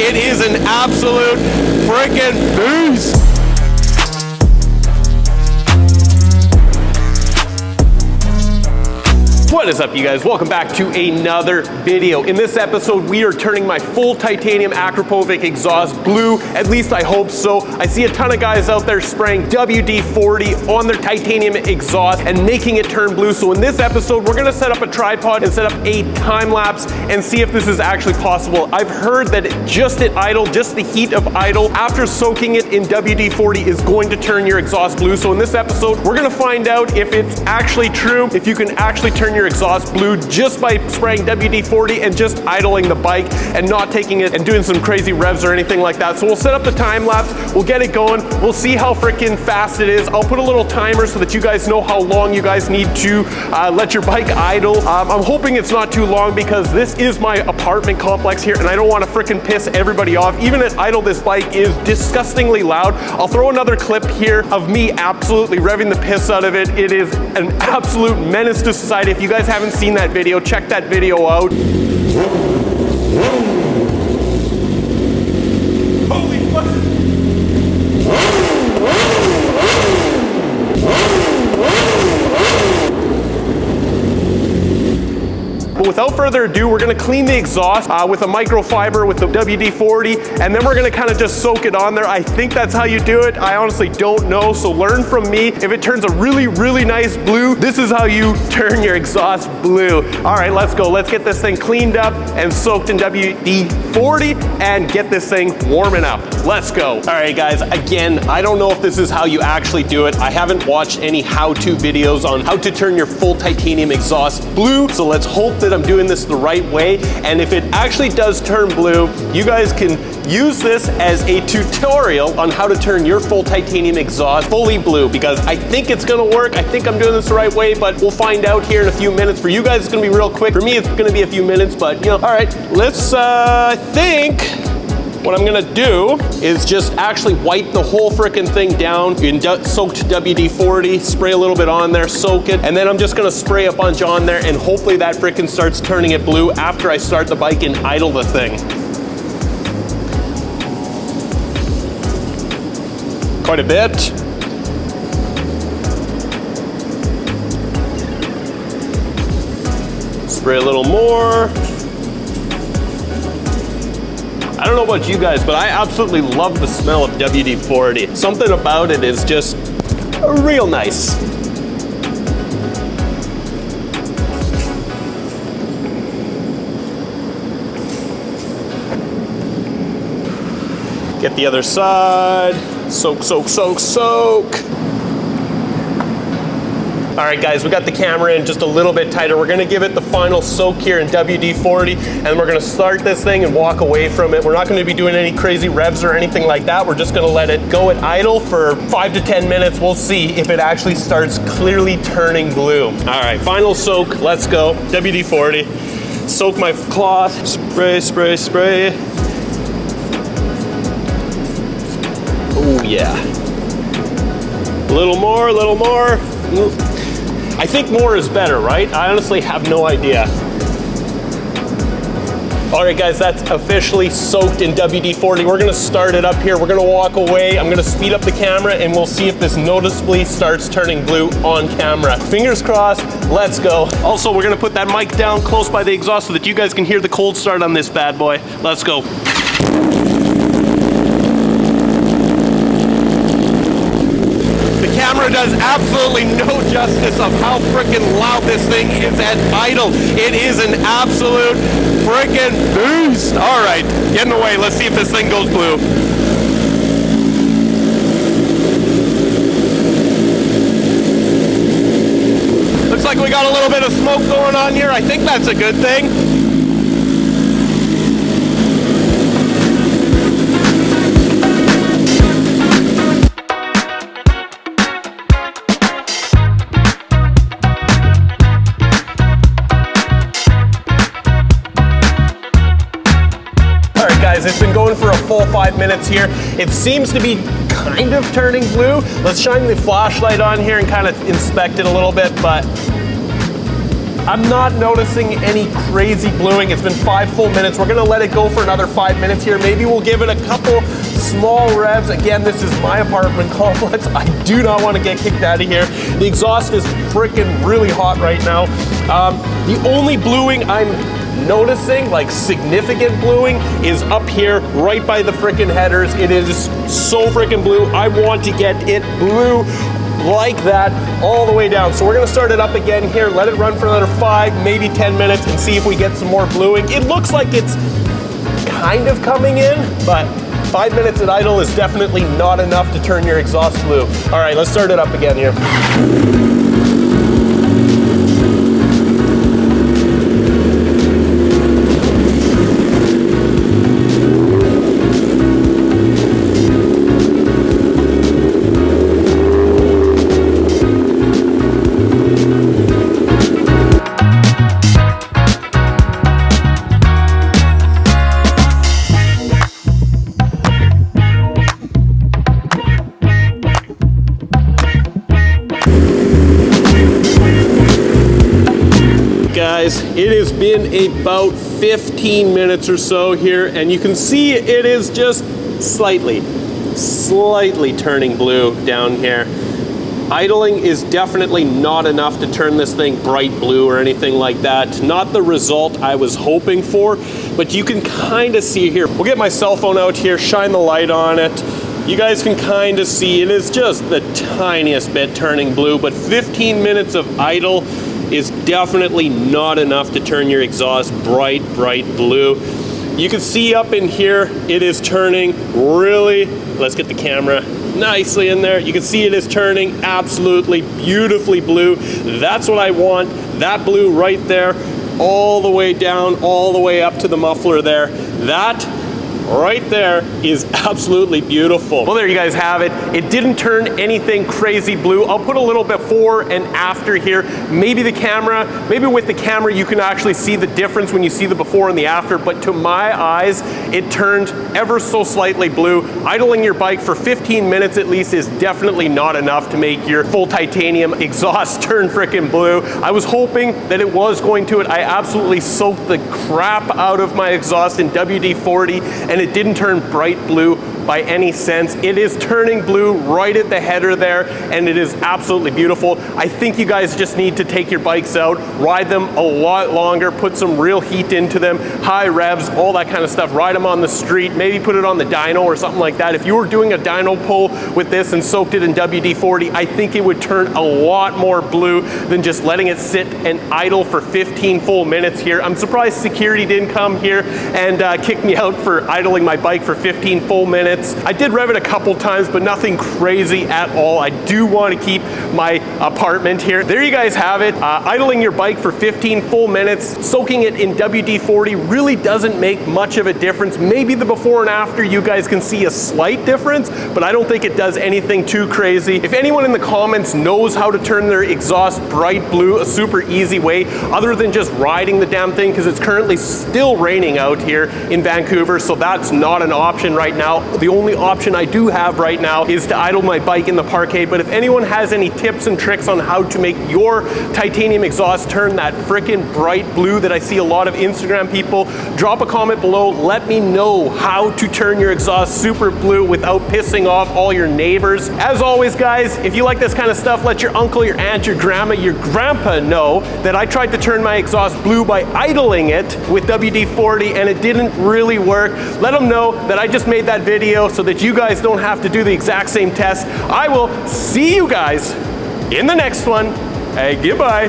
It is an absolute freaking beast. What is up, you guys? Welcome back to another video. In this episode, we are turning my full titanium Akrapovic exhaust blue. At least I hope so. I see a ton of guys out there spraying WD-40 on their titanium exhaust and making it turn blue. So in this episode, we're gonna set up a tripod and set up a time lapse and see if this is actually possible. I've heard that just at idle, just the heat of idle, after soaking it in WD-40 is going to turn your exhaust blue. So in this episode, we're gonna find out if it's actually true, if you can actually turn your exhaust blue just by spraying WD-40 and just idling the bike and not taking it and doing some crazy revs or anything like that. So we'll set up the time lapse, we'll get it going, we'll see how freaking fast it is. I'll put a little timer so that you guys know how long you guys need to let your bike idle. I'm hoping it's not too long because this is my apartment complex here and I don't want to freaking piss everybody off. Even at idle, this bike is disgustingly loud. I'll throw another clip here of me absolutely revving the piss out of it. It is an absolute menace to society. If you guys haven't seen that video, check that video out. Holy fuck. But without further ado, we're gonna clean the exhaust with a microfiber with the WD-40, and then we're gonna kind of just soak it on there. I think that's how you do it. I honestly don't know, so learn from me. If it turns a really, really nice blue, this is how you turn your exhaust blue. All right, let's go. Let's get this thing cleaned up and soaked in WD-40 and get this thing warming up. Let's go. All right, guys, again, I don't know if this is how you actually do it. I haven't watched any how-to videos on how to turn your full titanium exhaust blue, so let's hope that I'm doing this the right way. And if it actually does turn blue, you guys can use this as a tutorial on how to turn your full titanium exhaust fully blue, because I think it's gonna work. I think I'm doing this the right way, but we'll find out here in a few minutes. For you guys, it's gonna be real quick. For me, it's gonna be a few minutes, but you know, all right, let's, I think, what I'm gonna do is just actually wipe the whole frickin' thing down in soaked WD-40, spray a little bit on there, soak it, and then I'm just gonna spray a bunch on there and hopefully that frickin' starts turning it blue after I start the bike and idle the thing. Quite a bit. Spray a little more. I don't know about you guys, but I absolutely love the smell of WD-40. Something about it is just real nice. Get the other side. Soak, soak, soak, soak. All right, guys, we got the camera in just a little bit tighter. We're gonna give it the final soak here in WD-40, and we're gonna start this thing and walk away from it. We're not gonna be doing any crazy revs or anything like that. We're just gonna let it go at idle for 5 to 10 minutes. We'll see if it actually starts clearly turning blue. All right, final soak, let's go. WD-40, soak my cloth, spray, spray, spray. Oh yeah. A little more, a little more. I think more is better, right? I honestly have no idea. All right, guys, that's officially soaked in WD-40. We're gonna start it up here. We're gonna walk away. I'm gonna speed up the camera and we'll see if this noticeably starts turning blue on camera. Fingers crossed, let's go. Also, we're gonna put that mic down close by the exhaust so that you guys can hear the cold start on this bad boy. Let's go. The camera does absolutely no justice of how freaking loud this thing is at idle. It is an absolute freaking beast. All right, get in the way. Let's see if this thing goes blue. Looks like we got a little bit of smoke going on here. I think that's a good thing. It's been going for a full 5 minutes here. It seems to be kind of turning blue. Let's shine the flashlight on here and kind of inspect it a little bit, but I'm not noticing any crazy bluing. It's been 5 full minutes. We're gonna let it go for another 5 minutes here. Maybe we'll give it a couple small revs. Again, this is my apartment complex. I do not want to get kicked out of here. The exhaust is freaking really hot right now. The only bluing I'm noticing, like significant bluing, is up here right by the freaking headers. It is so freaking blue. I want to get it blue like that all the way down. So we're gonna start it up again here, let it run for another 5, maybe 10 minutes and see if we get some more bluing. It looks like it's kind of coming in, but 5 minutes at idle is definitely not enough to turn your exhaust blue. All right, let's start it up again here. Guys, it has been about 15 minutes or so here, and you can see it is just slightly turning blue down here. Idling is definitely not enough to turn this thing bright blue or anything like that. Not the result I was hoping for, but you can kind of see here. We'll get my cell phone out here, shine the light on it. You guys can kind of see it is just the tiniest bit turning blue, but 15 minutes of idle is definitely not enough to turn your exhaust bright blue. You can see up in here, it is turning really, let's get the camera nicely in there. You can see it is turning absolutely beautifully blue. That's what I want, that blue right there, all the way down, all the way up to the muffler there. That right there is absolutely beautiful. Well, there you guys have it. It didn't turn anything crazy blue. I'll put a little before and after here. Maybe with the camera you can actually see the difference when you see the before and the after, but to my eyes, it turned ever so slightly blue. Idling your bike for 15 minutes at least is definitely not enough to make your full titanium exhaust turn frickin' blue. I was hoping that it was going to. I absolutely soaked the crap out of my exhaust in WD-40, and it didn't turn bright blue by any sense. It is turning blue right at the header there, and it is absolutely beautiful. I think you guys just need to take your bikes out, ride them a lot longer, put some real heat into them, high revs, all that kind of stuff. Ride them on the street, maybe put it on the dyno or something like that. If you were doing a dyno pull with this and soaked it in WD-40, I think it would turn a lot more blue than just letting it sit and idle for 15 full minutes here. I'm surprised security didn't come here and kick me out for idling my bike for 15 full minutes. I did rev it a couple times, but nothing crazy at all. I do want to keep my apartment here. There you guys have it. Idling your bike for 15 full minutes, soaking it in WD-40 really doesn't make much of a difference. Maybe the before and after you guys can see a slight difference, but I don't think it does anything too crazy. If anyone in the comments knows how to turn their exhaust bright blue, a super easy way, other than just riding the damn thing, because it's currently still raining out here in Vancouver, so that's not an option right now. The only option I do have right now is to idle my bike in the parkade, but if anyone has any tips and tricks on how to make your titanium exhaust turn that frickin' bright blue that I see a lot of Instagram people, drop a comment below. Let me know how to turn your exhaust super blue without pissing off all your neighbors. As always, guys, if you like this kind of stuff, let your uncle, your aunt, your grandma, your grandpa know that I tried to turn my exhaust blue by idling it with WD-40 and it didn't really work. Let them know that I just made that video so that you guys don't have to do the exact same test. I will see you guys in the next one. Hey, goodbye.